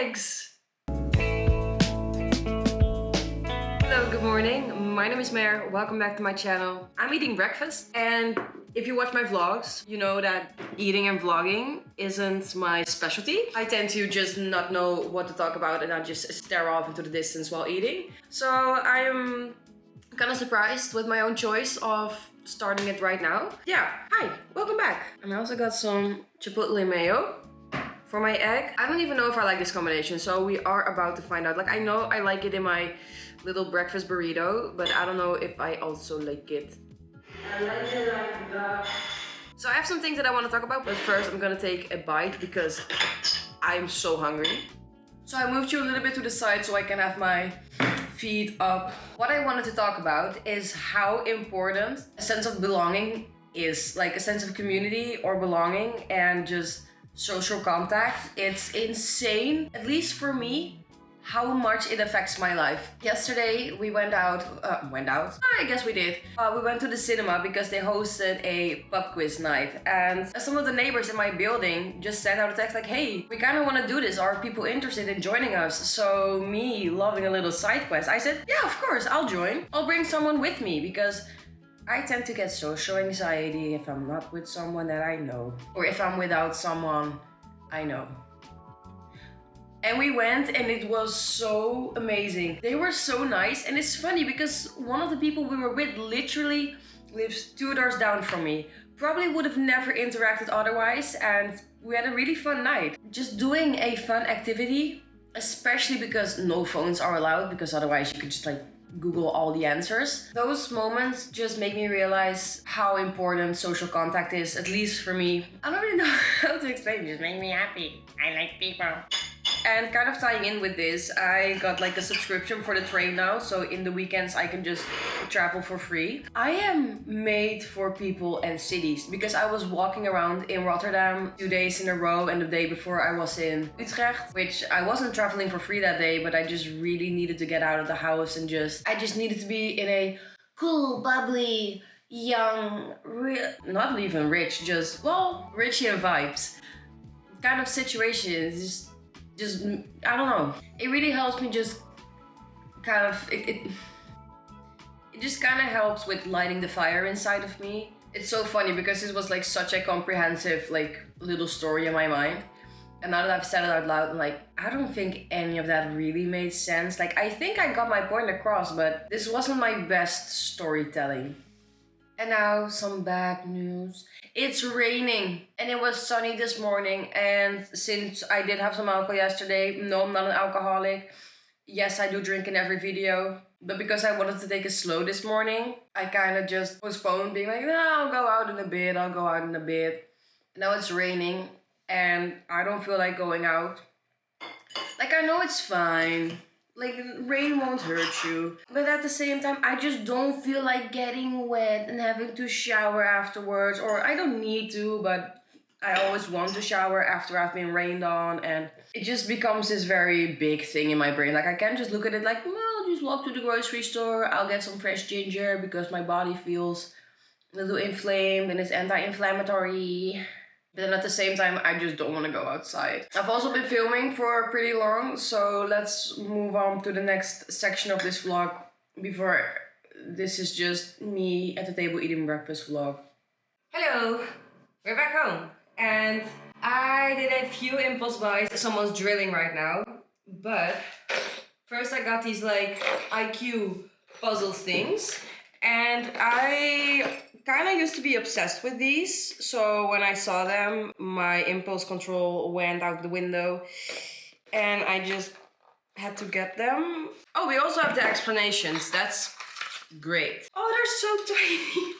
eggs! Hello, good morning. My name is Mare. Welcome back to my channel. I'm eating breakfast, and if you watch my vlogs, you know that eating and vlogging isn't my specialty. I tend to just not know what to talk about and I just stare off into the distance while eating. So I am kind of surprised with my own choice of starting it right now. Yeah, hi, welcome back. And I also got some chipotle mayo for my egg. I don't even know if I like this combination, so we are about to find out. Like, I know I like it in my little breakfast burrito, but I don't know if I also like it. I like it like that. So I have some things that I want to talk about, but first I'm gonna take a bite because I'm so hungry. So I moved you a little bit to the side so I can have my feet up. What I wanted to talk about is how important a sense of belonging is, like a sense of community or belonging and just social contact. It's insane, at least for me, how much it affects my life. Yesterday we went out. I guess we did. We went to the cinema because they hosted a pub quiz night, and some of the neighbors in my building just sent out a text like, hey, we kind of want to do this. Are people interested in joining us? So me, loving a little side quest, I said, yeah, of course, I'll join. I'll bring someone with me because I tend to get social anxiety if I'm not with someone that I know, or if I'm without someone I know. And we went and it was so amazing. They were so nice, and it's funny because one of the people we were with literally lives 2 doors down from me. Probably would have never interacted otherwise, and we had a really fun night. Just doing a fun activity, especially because no phones are allowed, because otherwise you could just like Google all the answers. Those moments just make me realize how important social contact is, at least for me. I don't really know how to explain it, just make me happy. I like people. And kind of tying in with this, I got like a subscription for the train now, so in the weekends I can just travel for free. I am made for people and cities because I was walking around in Rotterdam 2 days in a row, and the day before I was in Utrecht, which I wasn't traveling for free that day, but I just really needed to get out of the house and I just needed to be in a cool, bubbly, young, not even rich, just, well, rich in vibes kind of situation. Just I don't know. It really helps me just kind of, it just kind of helps with lighting the fire inside of me. It's so funny because this was like such a comprehensive like little story in my mind. And now that I've said it out loud, I'm like, I don't think any of that really made sense. Like, I think I got my point across, but this wasn't my best storytelling. And now some bad news. It's raining and it was sunny this morning, and since I did have some alcohol yesterday, no, I'm not an alcoholic. Yes, I do drink in every video, but because I wanted to take it slow this morning, I kind of just postponed being like, no, I'll go out in a bit. Now it's raining and I don't feel like going out. Like, I know it's fine. Like, rain won't hurt you. But at the same time, I just don't feel like getting wet and having to shower afterwards. Or I don't need to, but I always want to shower after I've been rained on. And it just becomes this very big thing in my brain. Like, I can't just look at it like, well, I'll just walk to the grocery store. I'll get some fresh ginger because my body feels a little inflamed and it's anti-inflammatory. But then at the same time, I just don't want to go outside. I've also been filming for pretty long, so let's move on to the next section of this vlog before this is just me at the table eating breakfast vlog. Hello, we're back home. And I did a few impulse buys. Someone's drilling right now. But first I got these like IQ puzzle things. And I kind of used to be obsessed with these, so when I saw them, my impulse control went out the window and I just had to get them. Oh, we also have the explanations. That's great. Oh, they're so tiny.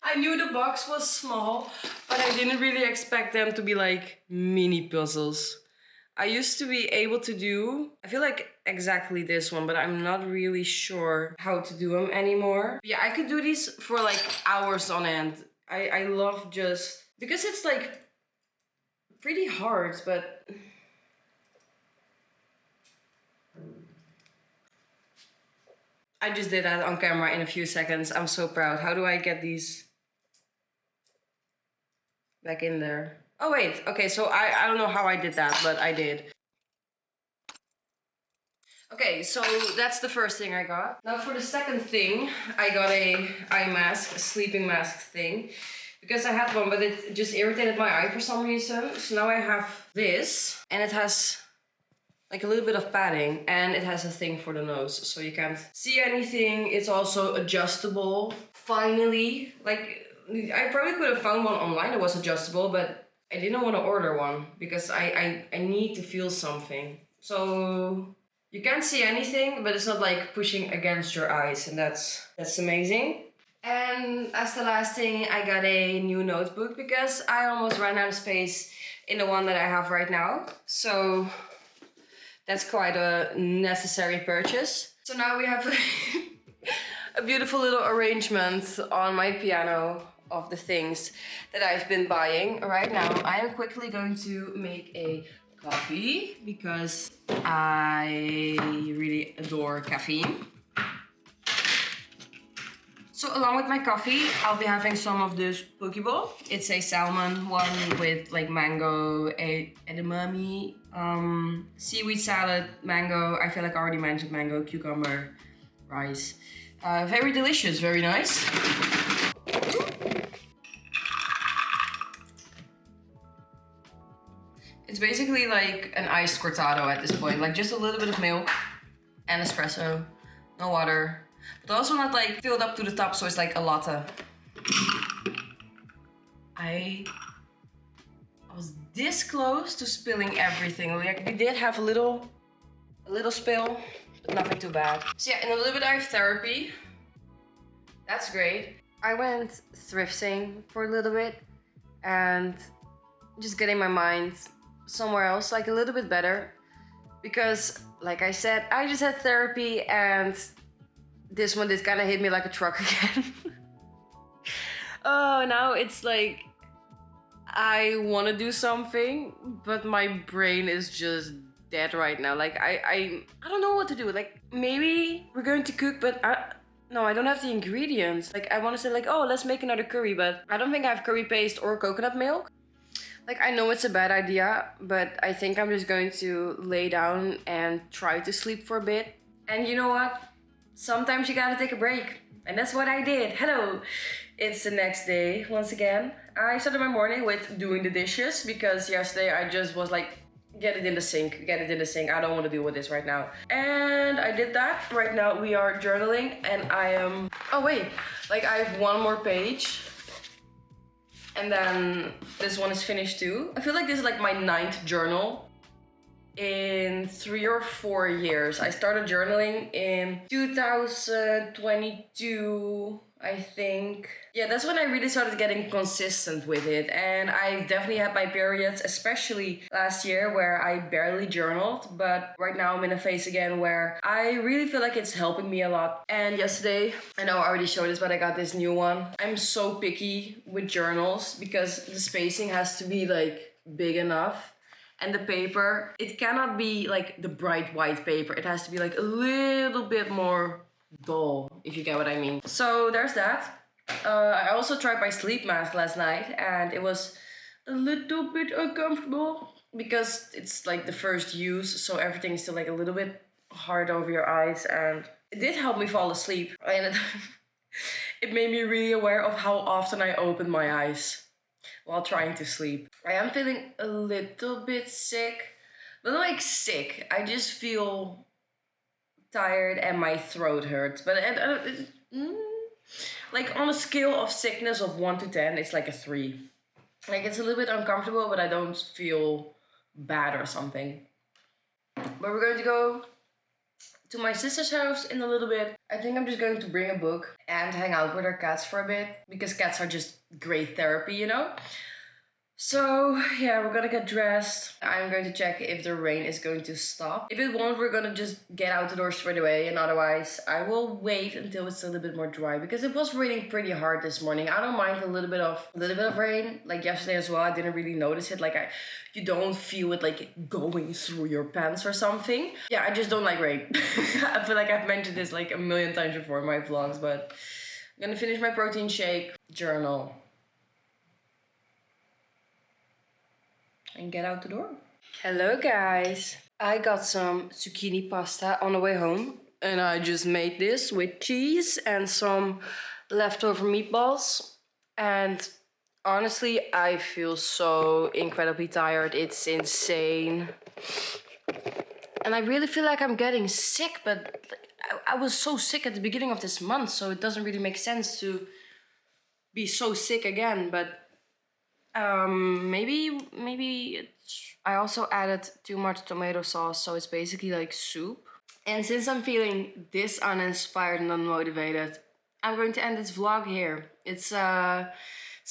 I knew the box was small, but I didn't really expect them to be like mini puzzles. I used to be able to do, I feel like exactly this one, but I'm not really sure how to do them anymore. Yeah, I could do these for like hours on end. I love just, because it's like pretty hard, but I just did that on camera in a few seconds. I'm so proud. How do I get these back in there? Oh wait, okay, so I don't know how I did that, but I did. Okay, so that's the first thing I got. Now for the second thing, I got a eye mask, a sleeping mask thing. Because I had one, but it just irritated my eye for some reason. So now I have this, and it has like a little bit of padding, and it has a thing for the nose, so you can't see anything. It's also adjustable. Finally, like I probably could have found one online that was adjustable, but I didn't want to order one because I need to feel something. So you can't see anything, but it's not like pushing against your eyes, and that's amazing. And as the last thing, I got a new notebook because I almost ran out of space in the one that I have right now. So that's quite a necessary purchase. So now we have a beautiful little arrangement on my piano of the things that I've been buying. Right now, I am quickly going to make a coffee because I really adore caffeine. So along with my coffee, I'll be having some of this pokeball. It's a salmon one with like mango, edamame, seaweed salad, mango. I feel like I already mentioned mango, cucumber, rice. Very delicious, very nice. It's basically like an iced cortado at this point, like just a little bit of milk and espresso, no water. But also not like filled up to the top, so it's like a latte. I was this close to spilling everything. Like we did have a little spill, but nothing too bad. So yeah, in a little bit I have therapy. That's great. I went thrifting for a little bit and just getting my mind somewhere else, like a little bit better. Because like I said, I just had therapy and this one did kind of hit me like a truck again. Oh, now it's like I want to do something, but my brain is just dead right now. Like I don't know what to do. Like maybe we're going to cook, but no, I don't have the ingredients. Like I want to say like, oh, let's make another curry, but I don't think I have curry paste or coconut milk. Like I know it's a bad idea, but I think I'm just going to lay down and try to sleep for a bit. And you know what? Sometimes you gotta take a break. And that's what I did. Hello! It's the next day once again. I started my morning with doing the dishes because yesterday I just was like, get it in the sink, get it in the sink. I don't want to deal with this right now. And I did that. Right now we are journaling and I am... Oh wait, like I have one more page. And then this one is finished too. I feel like this is like my 9th journal in 3 or 4 years. I started journaling in 2022, I think. Yeah, that's when I really started getting consistent with it. And I definitely had my periods, especially last year where I barely journaled. But right now I'm in a phase again where I really feel like it's helping me a lot. And yesterday, I know I already showed this, but I got this new one. I'm so picky with journals because the spacing has to be like big enough. And the paper, it cannot be like the bright white paper. It has to be like a little bit more dull, if you get what I mean. So there's that. I also tried my sleep mask last night and it was a little bit uncomfortable because it's like the first use, so everything is still like a little bit hard over your eyes, and it did help me fall asleep. And it made me really aware of how often I open my eyes while trying to sleep. I am feeling a little bit sick, but not like sick. I just feel tired and my throat hurts. But like on a scale of sickness of 1 to 10, it's like a 3. Like it's a little bit uncomfortable, but I don't feel bad or something. But we're going to go to my sister's house in a little bit. I think I'm just going to bring a book and hang out with our cats for a bit because cats are just great therapy, you know? So yeah, we're gonna get dressed. I'm going to check if the rain is going to stop. If it won't, we're gonna just get out the door straight away, and otherwise I will wait until it's a little bit more dry because it was raining pretty hard this morning. I don't mind a little bit of rain. Like yesterday as well, I didn't really notice it. Like you don't feel it like going through your pants or something. Yeah, I just don't like rain. I feel like I've mentioned this like a million times before in my vlogs, but I'm gonna finish my protein shake, journal, and get out the door. Hello guys. I got some zucchini pasta on the way home, and I just made this with cheese and some leftover meatballs. And honestly, I feel so incredibly tired. It's insane. And I really feel like I'm getting sick, but I was so sick at the beginning of this month, so it doesn't really make sense to be so sick again. But maybe I also added too much tomato sauce, so it's basically like soup. And since I'm feeling this uninspired and unmotivated, I'm going to end this vlog here. It's a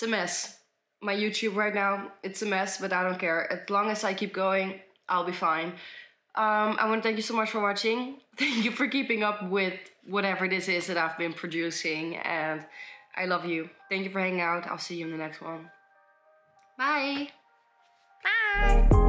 mess. My YouTube right now, it's a mess, but I don't care. As long as I keep going, I'll be fine. I want to thank you so much for watching. Thank you for keeping up with whatever this is that I've been producing, and I love you. Thank you for hanging out. I'll see you in the next one. Bye. Bye.